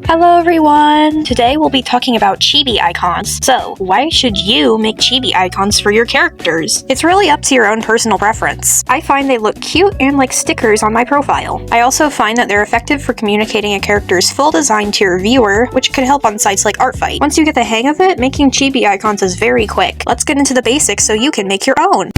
Hello everyone! Today we'll be talking about chibi icons. So, why should you make chibi icons for your characters? It's really up to your own personal preference. I find they look cute and like stickers on my profile. I also find that they're effective for communicating a character's full design to your viewer, which could help on sites like ArtFight. Once you get the hang of it, making chibi icons is very quick. Let's get into the basics so you can make your own!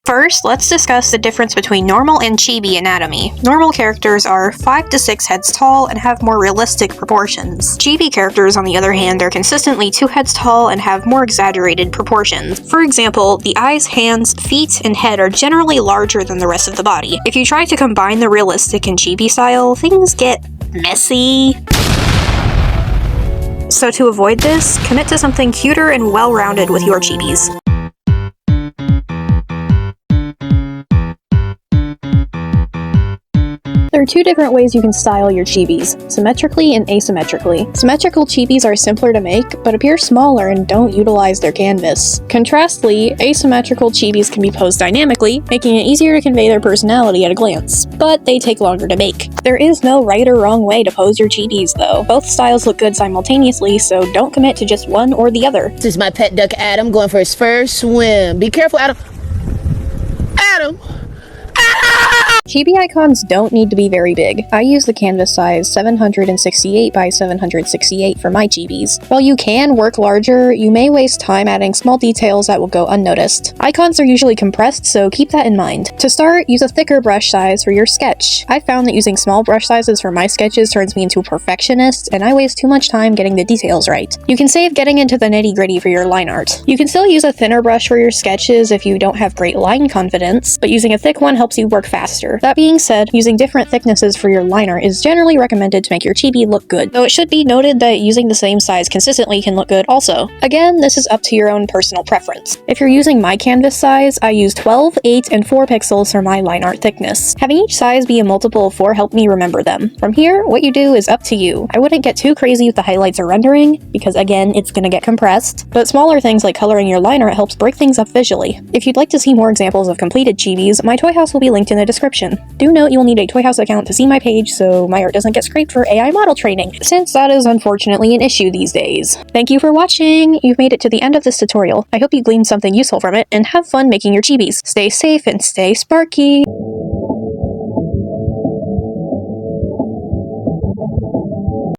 First, let's discuss the difference between normal and chibi anatomy. Normal characters are 5 to 6 heads tall and have more realistic proportions. Chibi characters, on the other hand, are consistently 2 heads tall and have more exaggerated proportions. For example, the eyes, hands, feet, and head are generally larger than the rest of the body. If you try to combine the realistic and chibi style, things get messy. So to avoid this, commit to something cuter and well-rounded with your chibis. There are 2 different ways you can style your chibis, symmetrically and asymmetrically. Symmetrical chibis are simpler to make, but appear smaller and don't utilize their canvas. Contrastly, asymmetrical chibis can be posed dynamically, making it easier to convey their personality at a glance, but they take longer to make. There is no right or wrong way to pose your chibis, though. Both styles look good simultaneously, so don't commit to just one or the other. This is my pet duck Adam going for his first swim. Be careful, Adam. Adam! Chibi icons don't need to be very big. I use the canvas size 768 by 768 for my chibis. While you can work larger, you may waste time adding small details that will go unnoticed. Icons are usually compressed, so keep that in mind. To start, use a thicker brush size for your sketch. I found that using small brush sizes for my sketches turns me into a perfectionist, and I waste too much time getting the details right. You can save getting into the nitty-gritty for your line art. You can still use a thinner brush for your sketches if you don't have great line confidence, but using a thick one helps you work faster. That being said, using different thicknesses for your line art is generally recommended to make your chibi look good, though it should be noted that using the same size consistently can look good also. Again, this is up to your own personal preference. If you're using my canvas size, I use 12, 8, and 4 pixels for my line art thickness. Having each size be a multiple of 4 helped me remember them. From here, what you do is up to you. I wouldn't get too crazy with the highlights or rendering, because again, it's gonna get compressed, but smaller things like coloring your line art helps break things up visually. If you'd like to see more examples of completed chibis, my toy house will be linked in the description. Do note you will need a Toy House account to see my page so my art doesn't get scraped for AI model training, since that is unfortunately an issue these days. Thank you for watching! You've made it to the end of this tutorial. I hope you gleaned something useful from it, and have fun making your chibis. Stay safe and stay sparky!